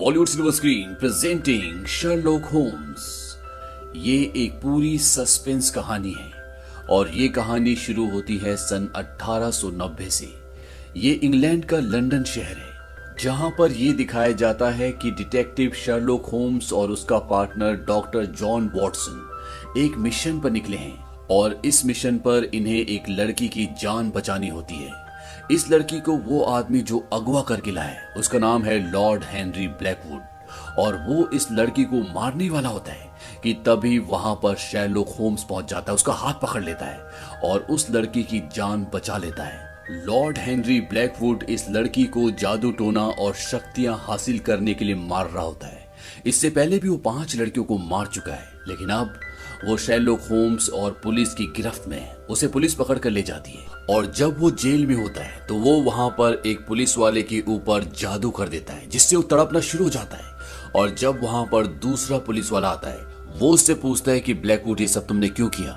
Bollywood silver screen presenting Sherlock Holmes. ये एक पूरी सस्पेंस कहानी है और ये कहानी शुरू होती है सन 1890 से। ये इंग्लैंड का लंदन शहर है जहां पर ये दिखाया जाता है कि डिटेक्टिव शर्लॉक होम्स और उसका पार्टनर डॉक्टर जॉन वॉटसन एक मिशन पर निकले हैं और इस मिशन पर इन्हें एक लड़की की जान बचानी होती है। इस लड़की को वो आदमी जो अगवा करके लाया है उसका नाम है लॉर्ड हेनरी ब्लैकवुड और वो इस लड़की को मारने वाला होता है कि तभी वहां पर शर्लॉक होम्स पहुंच जाता है, उसका हाथ पकड़ लेता है और उस लड़की की जान बचा लेता है। लॉर्ड हेनरी ब्लैकवुड इस लड़की को जादू टोना और शक्तियां हासिल करने के लिए मार रहा होता है। इससे पहले भी वो 5 लड़कियों को मार चुका है, लेकिन अब वो शर्लॉक होम्स और पुलिस की गिरफ्त में है। उसे पुलिस पकड़ कर ले जाती है और जब वो जेल में होता है तो वो वहां पर एक पुलिस वाले के ऊपर जादू कर देता है जिससे वो तड़पना शुरू हो जाता है। और जब वहां पर दूसरा पुलिस वाला आता है वो उससे पूछता है कि ब्लैकवुड ये सब तुमने क्यों किया।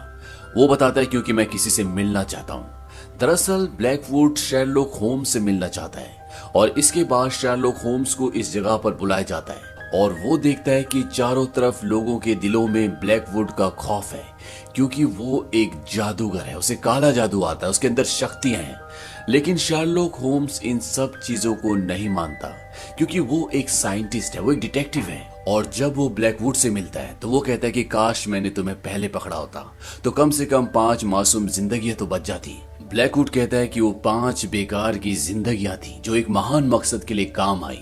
वो बताता है क्योंकि मैं किसी से मिलना चाहता हूँ। दरअसल ब्लैकवुड शर्लॉक होम्स से मिलना चाहता है और इसके बाद शर्लॉक होम्स को इस जगह पर बुलाया जाता है और वो देखता है कि चारों तरफ लोगों के दिलों में ब्लैकवुड का खौफ है क्योंकि वो एक जादूगर है, उसे काला जादू आता है, उसके अंदर शक्तियां हैं। लेकिन शर्लॉक होम्स इन सब चीजों को नहीं मानता क्योंकि वो एक साइंटिस्ट है, वो एक डिटेक्टिव है। और जब वो ब्लैकवुड से मिलता है तो वो कहता है कि काश मैंने तुम्हें पहले पकड़ा होता तो कम से कम 5 मासूम जिंदगियां तो बच जाती। ब्लैकवुड कहता है कि वो 5 बेकार की जिंदगियां थी जो एक महान मकसद के लिए काम आई,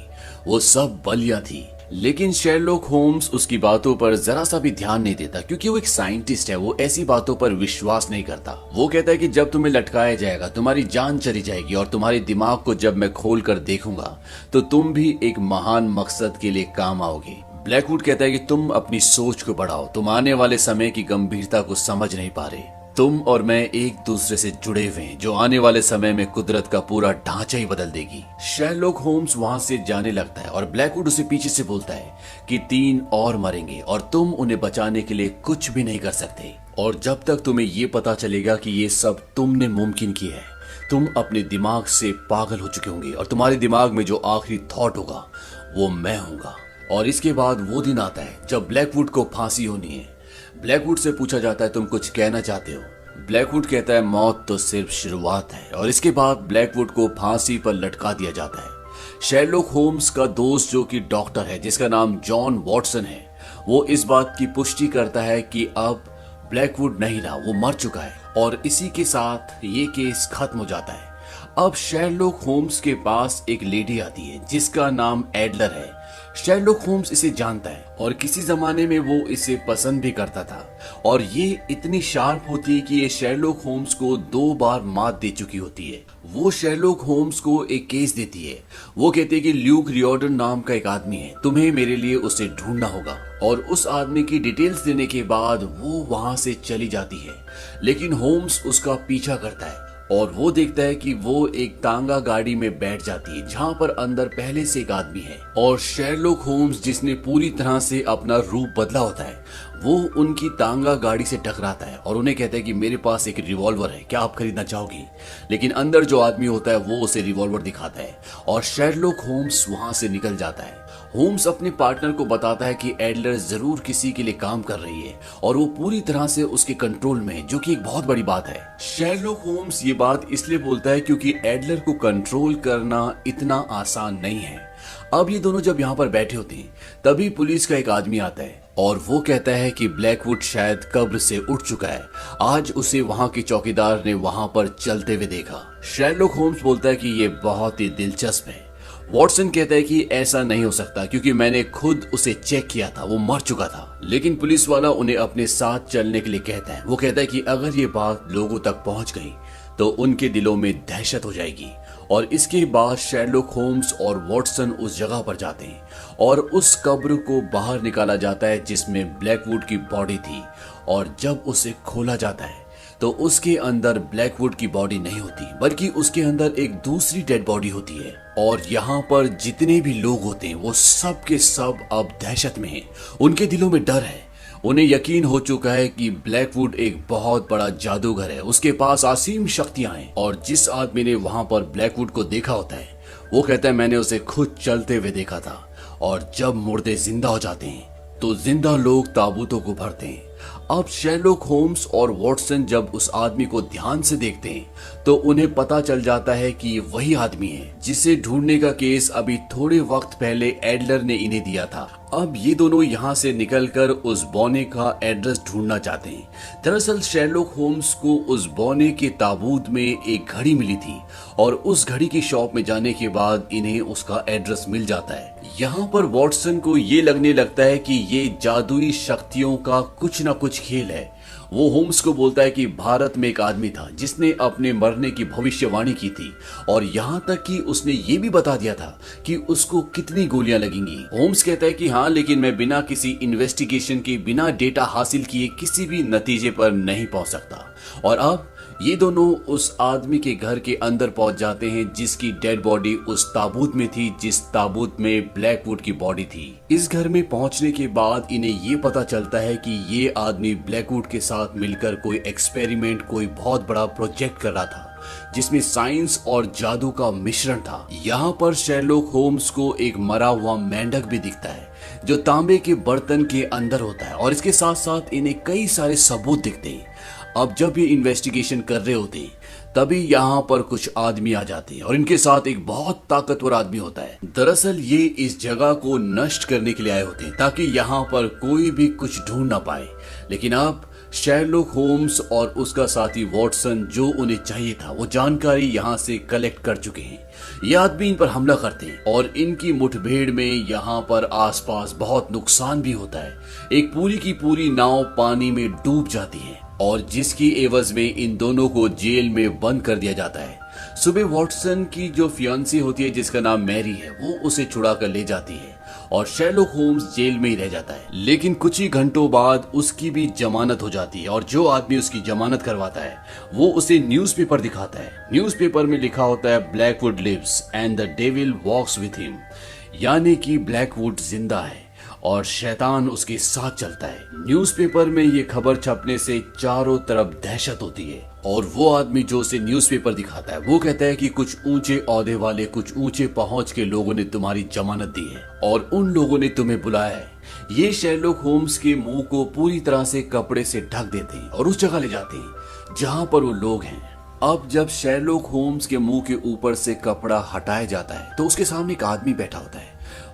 वो सब बलियां थी। लेकिन शर्लॉक होम्स उसकी बातों पर जरा सा भी ध्यान नहीं देता क्योंकि वो एक साइंटिस्ट है, वो ऐसी बातों पर विश्वास नहीं करता। वो कहता है कि जब तुम्हें लटकाया जाएगा तुम्हारी जान चली जाएगी और तुम्हारे दिमाग को जब मैं खोल कर देखूंगा तो तुम भी एक महान मकसद के लिए काम आओगे। ब्लैकवुड कहता है कि तुम अपनी सोच को बढ़ाओ, तुम आने वाले समय की गंभीरता को समझ नहीं पा रहे। तुम और मैं एक दूसरे से जुड़े हुए हैं जो आने वाले समय में कुदरत का पूरा ढांचा ही बदल देगी। शर्लॉक होम्स वहां से जाने लगता है और ब्लैकवुड उसे पीछे से बोलता है कि 3 और मरेंगे और तुम उन्हें बचाने के लिए कुछ भी नहीं कर सकते। और जब तक तुम्हें ये पता चलेगा कि ये सब तुमने मुमकिन किया है तुम अपने दिमाग से पागल हो चुके होंगे और तुम्हारे दिमाग में जो आखिरी थॉट होगा वो मैं होऊंगा। और इसके बाद वो दिन आता है जब ब्लैकवुड को फांसी होनी है। ब्लैकवुड से पूछा जाता है तुम कुछ कहना चाहते हो। ब्लैकवुड कहता है मौत तो सिर्फ शुरुआत है। और इसके बाद ब्लैकवुड को फांसी पर लटका दिया जाता है। शर्लॉक होम्स का दोस्त जो कि डॉक्टर है जिसका नाम जॉन वॉटसन है वो इस बात की पुष्टि करता है कि अब ब्लैकवुड नहीं रहा, वो मर चुका है और इसी के साथ ये केस खत्म हो जाता है। अब शर्लॉक होम्स के पास एक लेडी आती है जिसका नाम एडलर है। शर्लॉक होम्स इसे जानता है और किसी जमाने में वो इसे पसंद भी करता था और ये इतनी शार्प होती है कि ये शर्लॉक होम्स को 2 बार मात दे चुकी होती है। वो शर्लॉक होम्स को एक केस देती है। वो कहती है कि ल्यूक रियोर्डन नाम का एक आदमी है, तुम्हें मेरे लिए उसे ढूंढना होगा। और उस आदमी की डिटेल्स देने के बाद वो वहां से चली जाती है, लेकिन होम्स उसका पीछा करता है और वो देखता है कि वो एक तांगा गाड़ी में बैठ जाती है जहां पर अंदर पहले से एक आदमी है। और शर्लॉक होम्स जिसने पूरी तरह से अपना रूप बदला होता है वो उनकी तांगा गाड़ी से टकराता है और उन्हें कहता है कि मेरे पास एक रिवॉल्वर है, क्या आप खरीदना चाहोगी। लेकिन अंदर जो आदमी होता है वो उसे रिवॉल्वर दिखाता है और शर्लॉक होम्स वहां से निकल जाता है। होम्स अपने पार्टनर को बताता है कि एडलर जरूर किसी के लिए काम कर रही है और वो पूरी तरह से उसके कंट्रोल में है, जो कि एक बहुत बड़ी बात है। शर्लॉक होम्स ये बात इसलिए बोलता है क्योंकि एडलर को कंट्रोल करना इतना आसान नहीं है। अब ये दोनों जब यहाँ पर बैठे होते हैं तभी पुलिस का एक आदमी आता है और वो कहता है कि ब्लैकवुड शायद कब्र से उठ चुका है, आज उसे वहां के चौकीदार ने वहां पर चलते हुए देखा। शर्लॉक होम्स बोलता है कि ये बहुत ही दिलचस्प है। वॉटसन कहता है कि ऐसा नहीं हो सकता क्योंकि मैंने खुद उसे चेक किया था, वो मर चुका था। लेकिन पुलिस वाला उन्हें अपने साथ चलने के लिए कहता है। वो कहता है कि अगर ये बात लोगों तक पहुंच गई तो उनके दिलों में दहशत हो जाएगी। और इसके बाद शर्लॉक होम्स और वॉटसन उस जगह पर जाते हैं और उस कब्र को बाहर निकाला जाता है जिसमें ब्लैकवुड की बॉडी थी। और जब उसे खोला जाता है तो उसके अंदर ब्लैकवुड की बॉडी नहीं होती बल्कि उसके अंदर एक दूसरी डेड बॉडी होती है। और यहाँ पर जितने भी लोग होते हैं वो सब के सब अब दहशत में हैं, उनके दिलों में डर है। उन्हें यकीन हो चुका है कि ब्लैकवुड एक बहुत बड़ा जादूगर है, उसके पास असीम शक्तियां हैं। और जिस आदमी ने वहां पर ब्लैकवुड को देखा होता है वो कहता है मैंने उसे खुद चलते हुए देखा था और जब मुर्दे जिंदा हो जाते हैं तो जिंदा लोग ताबूतों को भरते हैं। अब शेरलॉक होम्स और वॉटसन जब उस आदमी को ध्यान से देखते हैं तो उन्हें पता चल जाता है कि ये वही आदमी है जिसे ढूंढने का केस अभी थोड़े वक्त पहले एडलर ने इन्हें दिया था। अब ये दोनों यहाँ से निकलकर उस बौने का एड्रेस ढूंढना चाहते हैं। दरअसल शेरलॉक होम्स को उस बौने के ताबूत में एक घड़ी मिली थी और उस घड़ी की शॉप में जाने के बाद इन्हें उसका एड्रेस मिल जाता है। यहाँ पर वॉटसन को ये लगने लगता है कि ये जादुई शक्तियों का कुछ न कुछ खेल है। वो होम्स को बोलता है कि भारत में एक आदमी था जिसने अपने मरने की भविष्यवाणी की थी और यहाँ तक कि उसने ये भी बता दिया था कि उसको कितनी गोलियां लगेंगी। होम्स कहता है कि हाँ, लेकिन मैं बिना किसी इन्वेस्टिगेशन के, बिना डेटा हासिल किए किसी भी नतीजे पर नहीं पहुंच सकता। और अब ये दोनों उस आदमी के घर के अंदर पहुंच जाते हैं जिसकी डेड बॉडी उस ताबूत में थी, जिस ताबूत में ब्लैकवुड की बॉडी थी। इस घर में पहुंचने के बाद इन्हें ये पता चलता है कि ये आदमी ब्लैकवुड के साथ मिलकर कोई एक्सपेरिमेंट, कोई बहुत बड़ा प्रोजेक्ट कर रहा था जिसमें साइंस और जादू का मिश्रण था। यहाँ पर शेरलॉक होम्स को एक मरा हुआ मेंढक भी दिखता है जो तांबे के बर्तन के अंदर होता है और इसके साथ साथ इन्हें कई सारे सबूत दिखते हैं। अब जब ये इन्वेस्टिगेशन कर रहे होते हैं तभी यहाँ पर कुछ आदमी आ जाते हैं और इनके साथ एक बहुत ताकतवर आदमी होता है। दरअसल ये इस जगह को नष्ट करने के लिए आए होते हैं ताकि यहाँ पर कोई भी कुछ ढूंढ ना पाए। लेकिन अब शेरलॉक होम्स और उसका साथी वॉटसन जो उन्हें चाहिए था वो जानकारी यहाँ से कलेक्ट कर चुके हैं। ये आदमी इन पर हमला करते हैं और इनकी मुठभेड़ में यहाँ पर आसपास बहुत नुकसान भी होता है। एक पूरी की पूरी नाव पानी में डूब जाती है और जिसकी एवज में इन दोनों को जेल में बंद कर दिया जाता है। सुबह वॉटसन की जो फियांसी होती है जिसका नाम मैरी है वो उसे छुड़ा कर ले जाती है और शेरलॉक होम्स जेल में ही रह जाता है। लेकिन कुछ ही घंटों बाद उसकी भी जमानत हो जाती है और जो आदमी उसकी जमानत करवाता है वो उसे न्यूज़पेपर दिखाता है। न्यूज़पेपर में लिखा होता है Blackwood lives and the devil walks with him, यानी कि ब्लैकवुड जिंदा है और शैतान उसके साथ चलता है। न्यूज़पेपर में ये खबर छपने से चारों तरफ दहशत होती है और वो आदमी जो उसे न्यूज़पेपर दिखाता है वो कहता है कि कुछ ऊंचे ओहदे वाले, कुछ ऊंचे पहुंच के लोगों ने तुम्हारी जमानत दी है और उन लोगों ने तुम्हें बुलाया है। ये शेरलॉक होम्स के मुंह को पूरी तरह से कपड़े से ढक देते हैं और उस जगह ले जाते हैं जहां पर वो लोग हैं। अब जब शेरलॉक होम्स के मुंह के ऊपर से कपड़ा हटाया जाता है तो उसके सामने एक आदमी बैठा होता है।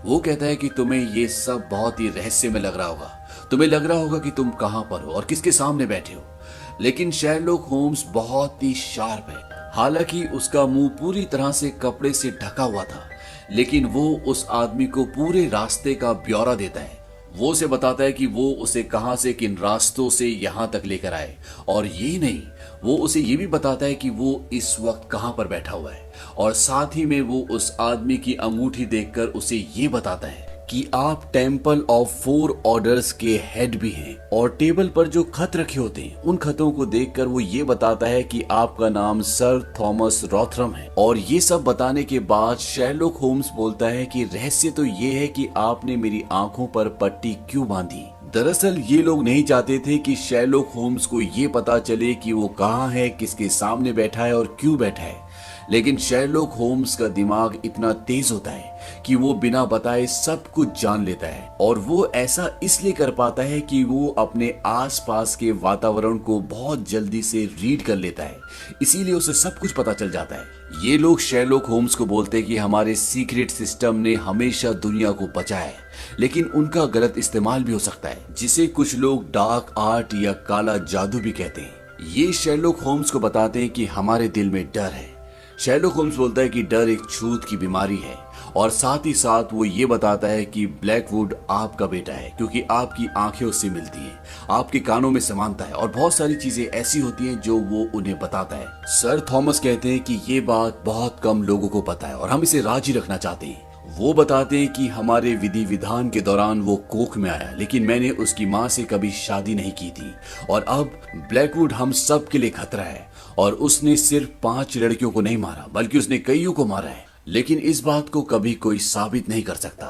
वो कहता है कि तुम्हें ये सब बहुत ही रहस्य में लग रहा होगा, तुम्हें लग रहा होगा कि तुम कहां पर हो और किसके सामने बैठे हो। लेकिन शेरलॉक होम्स बहुत ही शार्प है। हालांकि उसका मुंह पूरी तरह से कपड़े से ढका हुआ था, लेकिन वो उस आदमी को पूरे रास्ते का ब्यौरा देता है। वो उसे बताता है कि वो उसे कहां से, किन रास्तों से यहां तक लेकर आए और ये नहीं, वो उसे ये भी बताता है कि वो इस वक्त कहां पर बैठा हुआ है और साथ ही में वो उस आदमी की अंगूठी देखकर उसे ये बताता है कि आप टेम्पल ऑफ 4 ऑर्डर्स के हेड भी हैं और टेबल पर जो खत रखे होते हैं उन खतों को देखकर वो ये बताता है कि आपका नाम सर थॉमस रॉथरम है। और ये सब बताने के बाद शेरलॉक होम्स बोलता है कि रहस्य तो ये है कि आपने मेरी आंखों पर पट्टी क्यों बांधी। दरअसल ये लोग नहीं चाहते थे कि शेरलॉक होम्स को ये पता चले कि वो कहाँ है, किसके सामने बैठा है और क्यों बैठा है। लेकिन शेरलॉक होम्स का दिमाग इतना तेज होता है कि वो बिना बताए सब कुछ जान लेता है और वो ऐसा इसलिए कर पाता है कि वो अपने आसपास के वातावरण को बहुत जल्दी से रीड कर लेता है, इसीलिए उसे सब कुछ पता चल जाता है। ये लोग शेरलॉक होम्स को बोलते हैं कि हमारे सीक्रेट सिस्टम ने हमेशा दुनिया को बचाया है, लेकिन उनका गलत इस्तेमाल भी हो सकता है, जिसे कुछ लोग डार्क आर्ट या काला जादू भी कहते हैं। ये शेरलॉक होम्स को बताते हैं कि हमारे दिल में डर है। शेरलॉक होम्स बोलता है कि डर एक छूत की बीमारी है और साथ ही साथ वो ये बताता है कि ब्लैकवुड आपका बेटा है क्योंकि आपकी आंखें उससे मिलती हैं, आपके कानों में समानता है और बहुत सारी चीजें ऐसी होती हैं जो वो उन्हें बताता है। सर थॉमस कहते हैं कि ये बात बहुत कम लोगों को पता है और हम इसे राजी रखना चाहते हैं। वो बताते हैं कि हमारे विधि विधान के दौरान वो कोख में आया, लेकिन मैंने उसकी माँ से कभी शादी नहीं की थी और अब ब्लैकवुड हम सब के लिए खतरा है और उसने सिर्फ 5 लड़कियों को नहीं मारा बल्कि उसने कईयों को मारा है, लेकिन इस बात को कभी कोई साबित नहीं कर सकता।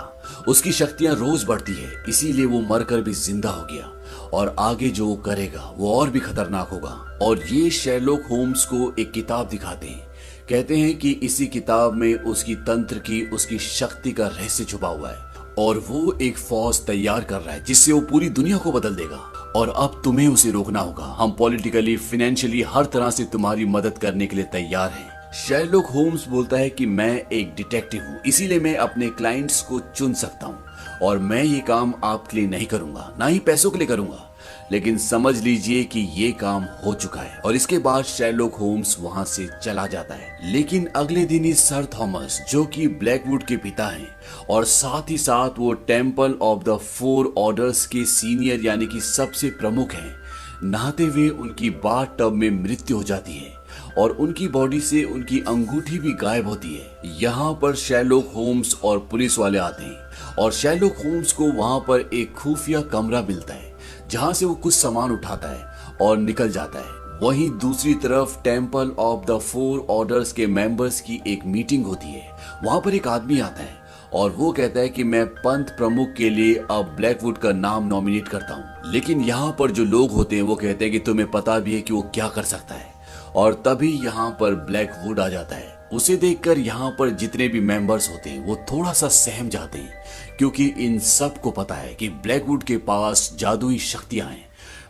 उसकी शक्तियां रोज बढ़ती है, इसीलिए वो मरकर भी जिंदा हो गया और आगे जो करेगा वो और भी खतरनाक होगा। और ये शेरलॉक होम्स को एक किताब दिखाते हैं, कहते हैं कि इसी किताब में उसकी तंत्र की, उसकी शक्ति का रहस्य छुपा हुआ है और वो एक फौज तैयार कर रहा है जिससे वो पूरी दुनिया को बदल देगा। और अब तुम्हें उसे रोकना होगा। हम पॉलिटिकली, फाइनेंशियली, हर तरह से तुम्हारी मदद करने के लिए तैयार हैं। शेरलॉक होम्स बोलता है कि मैं एक डिटेक्टिव हूँ, इसीलिए मैं अपने क्लाइंट्स को चुन सकता हूँ और मैं ये काम आपके लिए नहीं करूंगा, ना ही पैसों के लिए करूंगा। लेकिन समझ लीजिए कि ये काम हो चुका है। और इसके बाद शेरलॉक होम्स वहां से चला जाता है। लेकिन अगले दिन ही सर थॉमस, जो कि ब्लैकवुड के पिता हैं और साथ ही साथ वो temple of the four orders के सीनियर यानी कि सबसे प्रमुख हैं, नहाते हुए उनकी बाथ टब में मृत्यु हो जाती है और उनकी बॉडी से उनकी अंगूठी भी गायब होती है। यहाँ पर शेरलॉक होम्स और पुलिस वाले आते हैं और शेरलॉक होम्स को वहां पर एक खुफिया कमरा मिलता है जहां से वो कुछ सामान उठाता है और निकल जाता है। वहीं दूसरी तरफ temple of the four orders के मेंबर्स की एक मीटिंग होती है। वहां पर एक आदमी आता है और वो कहता है कि मैं पंथ प्रमुख के लिए अब ब्लैकवुड का नाम नॉमिनेट करता हूँ। लेकिन यहाँ पर जो लोग होते हैं वो कहते हैं कि तुम्हें पता भी है कि वो क्या कर सकता है। और तभी यहाँ पर ब्लैकवुड आ जाता है। उसे देखकर यहाँ पर जितने भी मेंबर्स होते हैं वो थोड़ा सा सहम जाते हैं, क्योंकि इन सब को पता है कि ब्लैकवुड के पास जादुई शक्तियां हैं।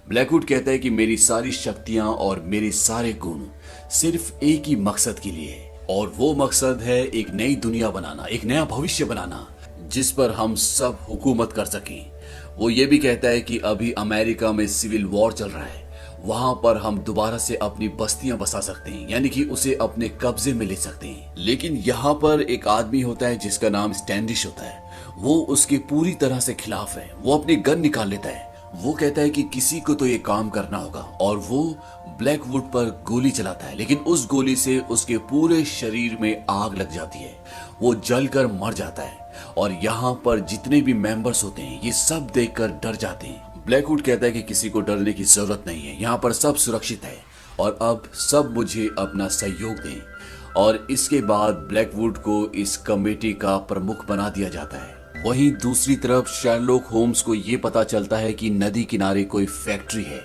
ब्लैकवुड कहता है कि मेरी सारी शक्तियां और मेरे सारे गुण सिर्फ एक ही मकसद के लिए है, और वो मकसद है एक नई दुनिया बनाना, एक नया भविष्य बनाना जिस पर हम सब हुकूमत कर सकें। वो ये भी कहता है कि अभी अमेरिका में सिविल वॉर चल रहा है, वहां पर हम दोबारा से अपनी बस्तियां बसा सकते हैं, यानी कि उसे अपने कब्जे में ले सकते हैं। लेकिन यहाँ पर एक आदमी होता है जिसका नाम स्टैंडिश होता है। वो उसके पूरी तरह से खिलाफ है। वो अपनी गन निकाल लेता है। वो कहता है कि किसी को तो ये काम करना होगा और वो ब्लैकवुड पर गोली चलाता है। लेकिन उस गोली से उसके पूरे शरीर में आग लग जाती है। वो जलकर मर जाता है और यहाँ पर जितने भी मेंबर्स होते हैं ये सब देखकर डर जाते हैं। ब्लैकवुड कहता है कि किसी को डरने की जरूरत नहीं है, यहाँ पर सब सुरक्षित है और अब सब मुझे अपना सहयोग दें। और इसके बाद ब्लैकवुड को इस कमेटी का प्रमुख बना दिया जाता है। वहीं दूसरी तरफ शेरलॉक होम्स को ये पता चलता है कि नदी किनारे कोई फैक्ट्री है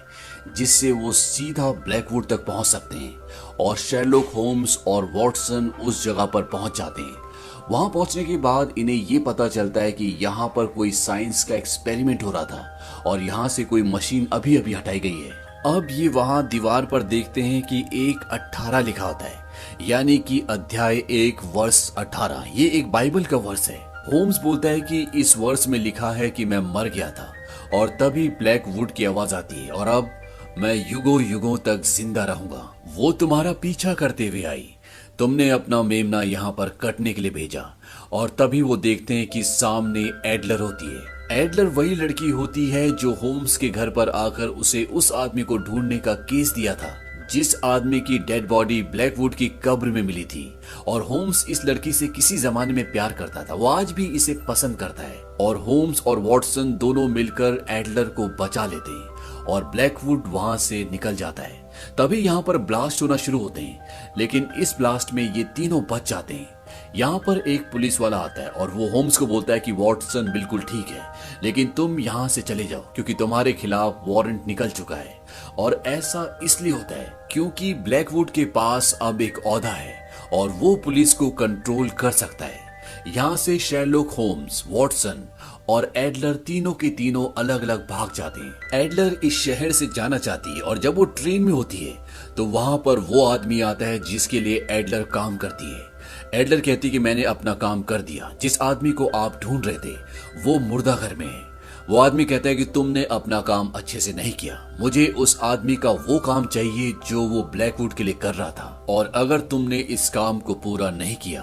जिससे वो सीधा ब्लैकवुड तक पहुंच सकते हैं। और शेरलॉक होम्स और वॉटसन उस जगह पर पहुंच जाते हैं। वहां पहुंचने के बाद इन्हें ये पता चलता है कि यहाँ पर कोई साइंस का एक्सपेरिमेंट हो रहा था और यहाँ से कोई मशीन अभी अभी हटाई गई है। अब ये वहां दीवार पर देखते हैं कि 1:18 लिखा होता है, यानी कि अध्याय 1 वर्ष 18। ये एक बाइबल का वर्ष है। होम्स बोलता है कि इस वर्ष में लिखा है कि मैं मर गया था और तभी ब्लैकवुड की आवाज आती है और अब मैं युगों युगों तक जिंदा रहूंगा। वो तुम्हारा पीछा करते हुए आई, तुमने अपना मेमना यहाँ पर कटने के लिए भेजा। और तभी वो देखते हैं कि सामने एडलर होती है। एडलर वही लड़की होती है जो होम्स के घर पर आकर उसे उस आदमी को ढूंढने का केस दिया था, जिस आदमी की डेड बॉडी ब्लैकवुड की कब्र में मिली थी। और होम्स इस लड़की से किसी जमाने में प्यार करता था, वो आज भी इसे पसंद करता है। और होम्स और वॉटसन दोनों मिलकर एडलर को बचा लेते हैं और ब्लैकवुड वहां से निकल जाता है। तभी यहाँ पर ब्लास्ट होना शुरू होते हैं, लेकिन इस ब्लास्ट में ये तीनों बच जाते हैं। यहाँ पर एक पुलिस वाला आता है और वो होम्स को बोलता है कि वॉटसन बिल्कुल ठीक है, लेकिन तुम यहाँ से चले जाओ क्योंकि तुम्हारे खिलाफ वारंट निकल चुका है। और ऐसा इसलिए होता है क्योंकि ब्लैकवुड के पास अब एक ओहदा है और वो पुलिस को कंट्रोल कर सकता है। यहाँ से शेरलॉक होम्स, वॉटसन और एडलर तीनों के तीनों अलग अलग भाग जाते हैं। एडलर इस शहर से जाना चाहती है और जब वो ट्रेन में होती है तो वहां पर वो आदमी आता है जिसके लिए एडलर काम करती है। एडलर कहती है कि मैंने अपना काम कर दिया, जिस आदमी को आप ढूंढ रहे थे वो मुर्दा घर में है। वो आदमी कहता है कि तुमने अपना काम अच्छे से नहीं किया, मुझे उस आदमी का वो काम चाहिए जो वो ब्लैकवुड के लिए कर रहा था, और अगर तुमने इस काम को पूरा नहीं किया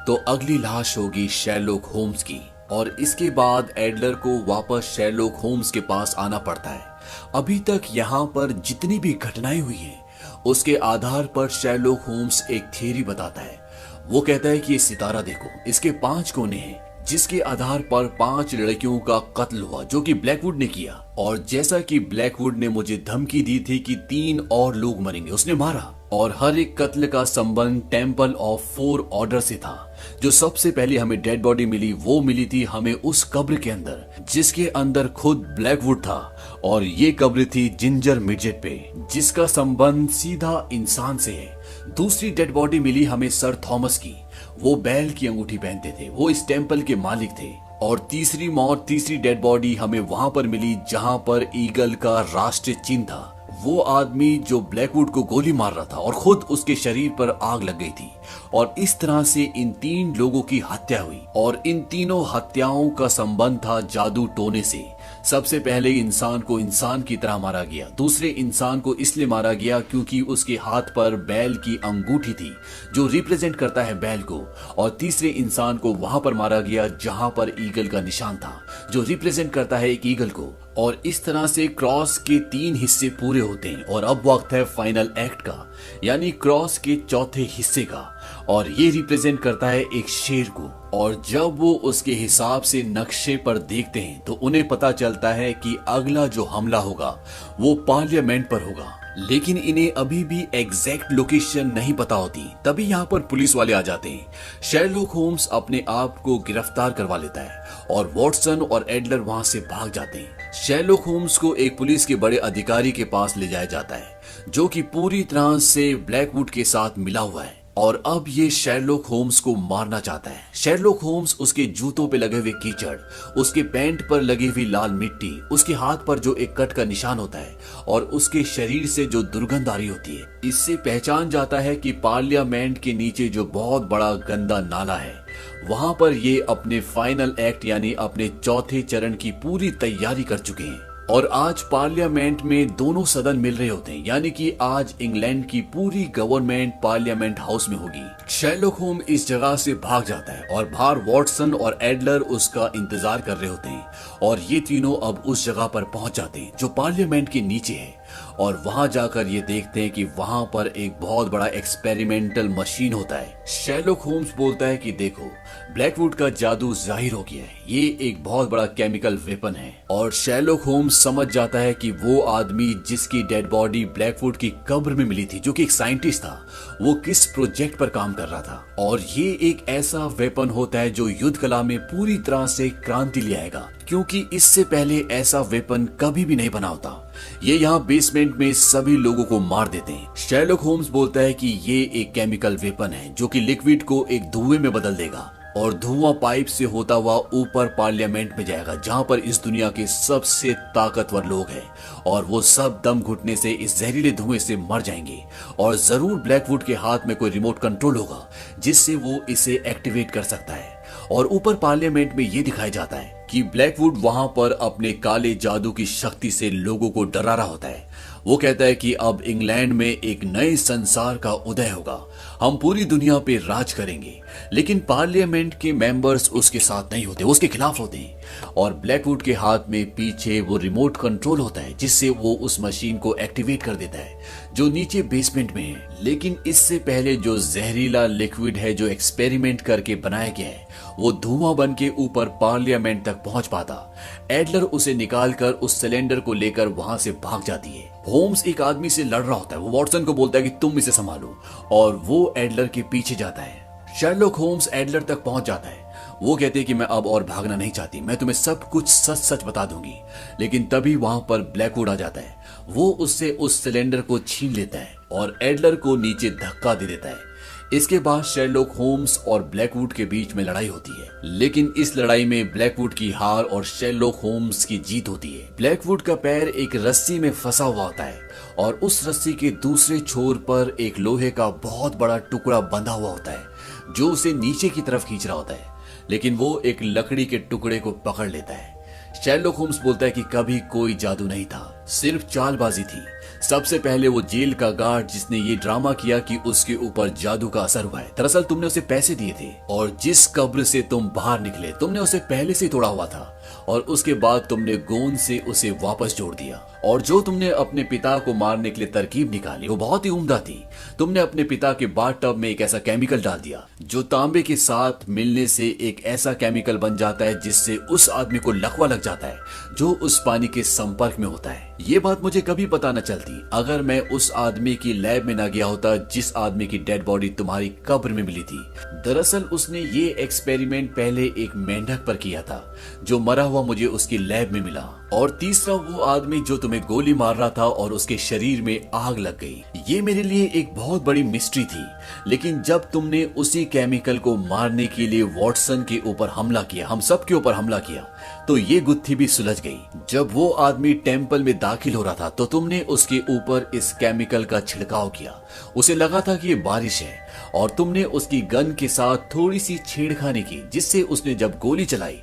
तो अगली लाश होगी शेरलॉक होम्स की। और इसके बाद एडलर को वापस शेरलॉक होम्स के पास आना पड़ता है। अभी तक यहाँ पर जितनी भी घटनाएं हुई हैं उसके आधार पर शेरलॉक होम्स एक थ्योरी बताता है। वो कहता है कि ये सितारा देखो, इसके 5 कोने हैं जिसके आधार पर 5 लड़कियों का कत्ल हुआ जो कि ब्लैकवुड ने किया। और जैसा कि ब्लैकवुड ने मुझे धमकी दी थी कि 3 और लोग मरेंगे, उसने मारा। और हर एक कत्ल का संबंध टेम्पल ऑफ 4 ऑर्डर से था। जो सबसे पहले हमें डेड बॉडी मिली वो मिली थी हमें उस कब्र के अंदर जिसके अंदर खुद ब्लैकवुड था, और ये कब्र थी जिंजर मिडजेट पे जिसका संबंध सीधा इंसान से है। दूसरी डेड बॉडी मिली हमें सर थॉमस की, वो बैल की अंगूठी पहनते थे, वो इस टेम्पल के मालिक थे। और तीसरी मौत, तीसरी डेड बॉडी हमें वहां पर मिली जहां पर ईगल का राष्ट्रीय चिन्ह था। वो आदमी जो ब्लैकवुड को गोली मार रहा था और खुद उसके शरीर पर आग लग गई थी। और इस तरह से इन 3 लोगों की हत्या हुई और इन तीनों हत्याओं का संबंध था जादू टोने से। सबसे पहले इंसान को इंसान की तरह मारा गया, दूसरे इंसान को इसलिए मारा गया क्योंकि उसके हाथ पर बैल की अंगूठी थी जो रिप्रेजेंट करता है बैल को, और तीसरे इंसान को वहां पर मारा गया जहां पर ईगल का निशान था जो रिप्रेजेंट करता है एक ईगल को। और इस तरह से क्रॉस के 3 हिस्से पूरे होते हैं और अब वक्त है फाइनल एक्ट का, यानी क्रॉस के चौथे हिस्से का, और ये रिप्रेजेंट करता है एक शेर को। और जब वो उसके हिसाब से नक्शे पर देखते हैं तो उन्हें पता चलता है कि अगला जो हमला होगा वो पार्लियामेंट पर होगा, लेकिन इन्हें अभी भी एग्जैक्ट लोकेशन नहीं पता होती। तभी यहाँ पर पुलिस वाले आ जाते हैं। शेरलॉक होम्स अपने आप को गिरफ्तार करवा लेता है और वॉटसन और एडलर वहां से भाग जाते हैं। शेरलॉक होम्स को एक पुलिस के बड़े अधिकारी के पास ले जाया जाता है जो कि पूरी तरह से ब्लैकवुड के साथ मिला हुआ है, और अब ये शेरलॉक होम्स को मारना चाहता है। शेरलॉक होम्स उसके जूतों पे लगे हुए कीचड़, उसके पैंट पर लगी हुई लाल मिट्टी, उसके हाथ पर जो एक कट का निशान होता है और उसके शरीर से जो दुर्गंध आ रही होती है, इससे पहचान जाता है कि पार्लियामेंट के नीचे जो बहुत बड़ा गंदा नाला है वहां पर ये अपने फाइनल एक्ट यानी अपने चौथे चरण की पूरी तैयारी कर चुके हैं। और आज पार्लियामेंट में दोनों सदन मिल रहे होते हैं, यानी कि आज इंग्लैंड की पूरी गवर्नमेंट पार्लियामेंट हाउस में होगी। शेरलॉक होम इस जगह से भाग जाता है और बाहर वॉटसन और एडलर उसका इंतजार कर रहे होते हैं, और ये तीनों अब उस जगह पर पहुंच जाते हैं जो पार्लियामेंट के नीचे है। और वहां जाकर ये देखते हैं कि वहां पर एक बहुत बड़ा एक्सपेरिमेंटल मशीन होता है। शेरलॉक होम्स बोलता है कि देखो, ब्लैकवुड का जादू जाहिर हो गया है, ये एक बहुत बड़ा केमिकल वेपन है। और शेरलॉक होम्स समझ जाता है कि वो आदमी जिसकी डेड बॉडी ब्लैकवुड की कब्र में मिली थी, जो कि एक साइंटिस्ट था, वो किस प्रोजेक्ट पर काम कर रहा था। और ये एक ऐसा वेपन होता है जो युद्ध कला में पूरी तरह से क्रांति ले आएगा, क्योंकि इससे पहले ऐसा वेपन कभी भी नहीं बना होता। ये यहाँ बेसमेंट में सभी लोगों को मार देते हैं। शेरलॉक होम्स बोलता है कि ये एक केमिकल वेपन है जो कि लिक्विड को एक धुएं में बदल देगा, और धुआं पाइप से होता हुआ ऊपर पार्लियामेंट में जाएगा जहां पर इस दुनिया के सबसे ताकतवर लोग हैं, और वो सब दम घुटने से इस जहरीले धुएं से मर जाएंगे। और जरूर ब्लैकवुड के हाथ में कोई रिमोट कंट्रोल होगा जिससे वो इसे एक्टिवेट कर सकता है। और ऊपर पार्लियामेंट में ये दिखाया जाता है कि ब्लैकवुड वहां पर अपने काले जादू की शक्ति से लोगों को डरा रहा होता है। वो कहता है कि अब इंग्लैंड में एक नए संसार का उदय होगा, हम पूरी दुनिया पे राज करेंगे। लेकिन पार्लियामेंट के मेंबर्स उसके साथ नहीं होते, उसके खिलाफ होते हैं। और ब्लैकवुड के हाथ में पीछे वो रिमोट कंट्रोल होता है जिससे वो उस मशीन को एक्टिवेट कर देता है जो नीचे बेसमेंट में है। लेकिन इससे पहले जो जहरीला लिक्विड है जो एक्सपेरिमेंट करके बनाया गया है, वो धुआं बन के ऊपर पार्लियामेंट तक पहुंच पाता। एडलर उसे निकालकर उस सिलेंडर को लेकर वहां से भाग जाती है। होम्स एक आदमी से लड़ रहा होता है, वो वॉटसन को बोलता है कि तुम इसे संभालो, और वो एडलर के पीछे जाता है। शेरलॉक होम्स एडलर तक पहुंच जाता है। वो कहते हैं कि मैं अब और भागना नहीं चाहती, मैं तुम्हें सब कुछ सच सच बता दूंगी। लेकिन तभी वहां पर ब्लैकवुड आ जाता है। वो उससे उस सिलेंडर को छीन लेता है और एडलर को नीचे धक्का दे देता है। इसके बाद शेरलॉक होम्स और ब्लैकवुड के बीच में लड़ाई होती है, लेकिन इस लड़ाई में ब्लैकवुड की हार और शेरलॉक होम्स की जीत होती है। ब्लैकवुड का पैर एक रस्सी में फंसा हुआ होता है और उस रस्सी के दूसरे छोर पर एक लोहे का बहुत बड़ा टुकड़ा बंधा हुआ होता है जो उसे नीचे की तरफ खींच रहा होता है, लेकिन वो एक लकड़ी के टुकड़े को पकड़ लेता है। शेरलॉक होम्स बोलता है कि कभी कोई जादू नहीं था, सिर्फ चालबाजी थी। सबसे पहले वो जेल का गार्ड जिसने ये ड्रामा किया कि उसके ऊपर जादू का असर हुआ है, दरअसल तुमने उसे पैसे दिए थे, और जिस कब्र से तुम बाहर निकले तुमने उसे पहले से तोड़ा हुआ था, और उसके बाद तुमने गोंद से उसे वापस जोड़ दिया। और जो तुमने अपने पिता को मारने के लिए तरकीब निकाली वो बहुत ही उम्दा थी। तुमने अपने पिता के बाथटब में एक ऐसा केमिकल डाल दिया जो तांबे के साथ मिलने से एक ऐसा केमिकल बन जाता है जिससे उस आदमी को लकवा लग जाता है जो उस पानी के संपर्क में होता है। ये बात मुझे कभी पता न चलती अगर मैं उस आदमी की लैब में न गया होता जिस आदमी की डेड बॉडी तुम्हारी कब्र में मिली थी। दरअसल उसने ये एक्सपेरिमेंट पहले एक मेंढक पर किया था जो मरा मरा हुआ मुझे उसकी लैब में मिला। और तीसरा वो आदमी जो तुम्हें गोली मार रहा था और उसके शरीर में आग लग गई। ये मेरे लिए एक बहुत बड़ी मिस्ट्री थी, लेकिन जब तुमने उसी केमिकल को मारने के लिए वॉटसन के ऊपर हमला किया, हम सब के ऊपर हमला किया, तो ये गुत्थी भी सुलझ गई। जब वो आदमी टेम्पल में दाखिल हो रहा था तो तुमने उसके ऊपर इस केमिकल का छिड़काव किया। उसे लगा था कि ये बारिश है और तुमने उसकी गन के साथ थोड़ी सी छेड़खानी की, जिससे उसने जब गोली चलाई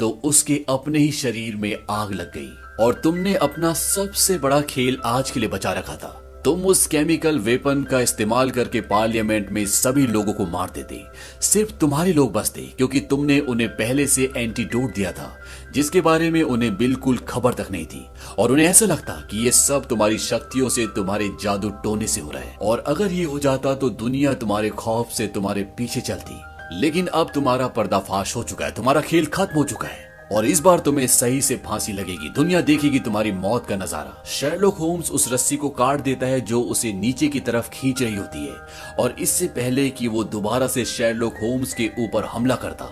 तो उसके अपने ही शरीर में आग लग गई। और तुमने अपना सबसे बड़ा खेल आज के लिए बचा रखा था। तुम उस केमिकल वेपन का इस्तेमाल करके पार्लियामेंट में सभी लोगों को मार देते। सिर्फ तुम्हारे लोग बचते, क्योंकि तुमने उन्हें पहले से एंटीडोट दिया था, जिसके बारे में उन्हें बिल्कुल खबर तक नहीं थी। और उन्हें ऐसा लगता कि ये सब तुम्हारी शक्तियों से, तुम्हारे जादू टोने से हो रहा है। और अगर ये हो जाता तो दुनिया तुम्हारे खौफ से तुम्हारे पीछे चलती। लेकिन अब तुम्हारा पर्दाफाश हो चुका है, तुम्हारा खेल खत्म हो चुका है और इस बार तुम्हें सही से फांसी लगेगी। दुनिया देखेगी तुम्हारी मौत का नजारा। शेरलॉक होम्स उस रस्सी को काट देता है जो उसे नीचे की तरफ खींच रही होती है। और इससे पहले कि वो दोबारा से शेरलॉक होम्स के ऊपर हमला करता,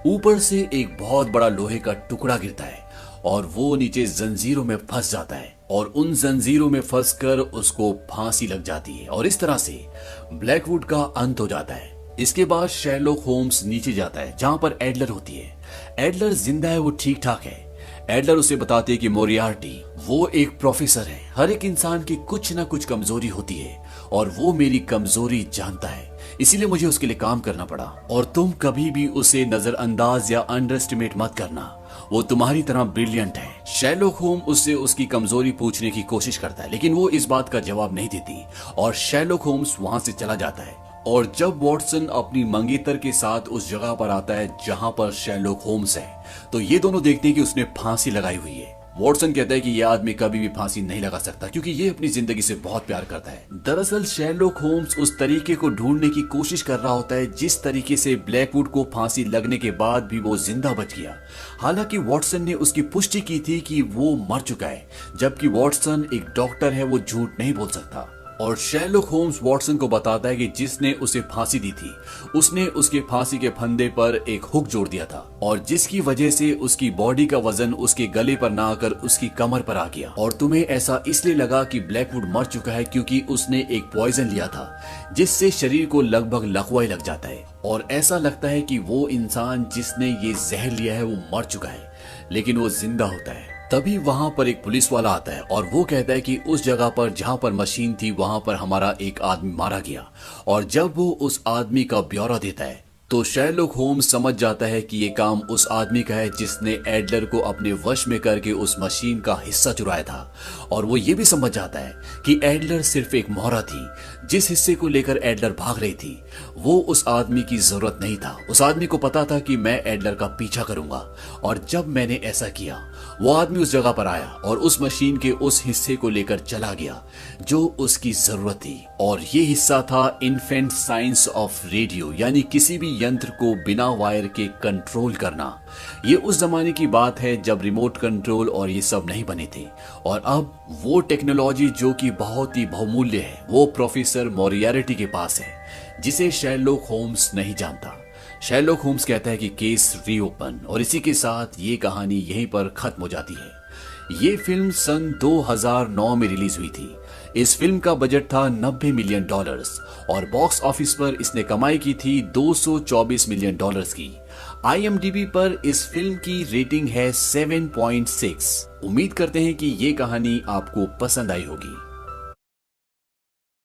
ऊपर से एक बहुत बड़ा लोहे का टुकड़ा गिरता है और वो नीचे जंजीरों में फंस जाता है। और उन जंजीरों में फंसकर उसको फांसी लग जाती है और इस तरह से ब्लैकवुड का अंत हो जाता है। इसके बाद शेरलॉक होम्स नीचे जाता है जहां पर एडलर होती है। एडलर जिंदा है, वो ठीक ठाक है। एडलर उसे बताते हैं कि मोरियार्टी वो एक प्रोफेसर है। हर एक इंसान की कुछ ना कुछ कमजोरी होती है और वो मेरी कमजोरी जानता है, इसीलिए मुझे उसके लिए काम करना पड़ा। और तुम कभी भी उसे नजरअंदाज या अंडर एस्टिमेट मत करना, वो तुम्हारी तरह ब्रिलियंट है। शेरलॉक होम्स उससे उसकी कमजोरी पूछने की कोशिश करता है, लेकिन वो इस बात का जवाब नहीं देती और शेरलॉक होम्स वहां से चला जाता है। और जब वॉटसन अपनी मंगेतर के साथ उस जगह पर आता है जहां पर शेरलॉक होम्स है, तो ये दोनों देखते हैं कि उसने फांसी लगाई हुई है। वॉटसन कहता है कि यह आदमी कभी भी फांसी नहीं लगा सकता क्योंकि ये अपनी जिंदगी से बहुत प्यार करता है। दरअसल शेरलॉक होम्स उस तरीके को ढूंढने की कोशिश कर रहा होता है जिस तरीके से ब्लैकवुड को फांसी लगने के बाद भी वो जिंदा बच गया। हालांकि वॉटसन ने उसकी पुष्टि की थी कि वो मर चुका है, जबकि वॉटसन एक डॉक्टर है, वो झूठ नहीं बोल सकता। और शेरलॉक होम्स वॉटसन को बताता है कि जिसने उसे फांसी दी थी उसने उसके फांसी के फंदे पर एक हुक जोड़ दिया था और जिसकी वजह से उसकी बॉडी का वजन उसके गले पर ना आकर उसकी कमर पर आ गया। और तुम्हें ऐसा इसलिए लगा कि ब्लैकवुड मर चुका है क्योंकि उसने एक पॉइजन लिया था जिससे शरीर को लगभग लकवा लग जाता है और ऐसा लगता है कि वो इंसान जिसने ये जहर लिया है वो मर चुका है, लेकिन वो जिंदा होता है। तभी वहां पर एक पुलिस वाला आता है और वो कहता है कि उस जगह पर जहां पर मशीन थी वहां पर हमारा एक आदमी मारा गया। और जब वो उस आदमी का ब्यौरा देता है तो शेरलॉक होम्स समझ जाता है कि ये काम उस आदमी का है जिसने एडलर को अपने वश में करके उस मशीन का हिस्सा चुराया था। और वो ये भी समझ जाता है कि एडलर सिर्फ एक मोहरा थी। जिस हिस्से को लेकर एडलर भाग रही थी वो उस आदमी की जरूरत नहीं था। उस आदमी को पता था कि मैं एडलर का पीछा करूंगा और जब मैंने ऐसा किया वो आदमी उस जगह पर आया और उस मशीन के उस हिस्से को लेकर चला गया जो उसकी जरूरत थी। और ये हिस्सा था इन्फेंट साइंस ऑफ रेडियो, यानी किसी भी यंत्र को बिना वायर के कंट्रोल करना। ये उस जमाने की बात है जब रिमोट कंट्रोल और ये सब नहीं बने थे। और अब वो टेक्नोलॉजी जो कि बहुत ही बहुमूल्य है वो प्रोफेसर मोरियार्टी के पास है, जिसे शेरलॉक होम्स नहीं जानता। शेरलॉक होम्स कहता है कि केस रीओपन, और इसी के साथ ये कहानी यहीं पर खत्म हो जाती है। ये फिल्म सन 2009 में रिलीज हुई थी। इस फिल्म का बजट था $90 मिलियन और बॉक्स ऑफिस पर इसने कमाई की थी $224 मिलियन की। IMDb पर इस फिल्म की रेटिंग है 7.6। उम्मीद करते हैं कि ये कहानी आपको पसंद आई होगी।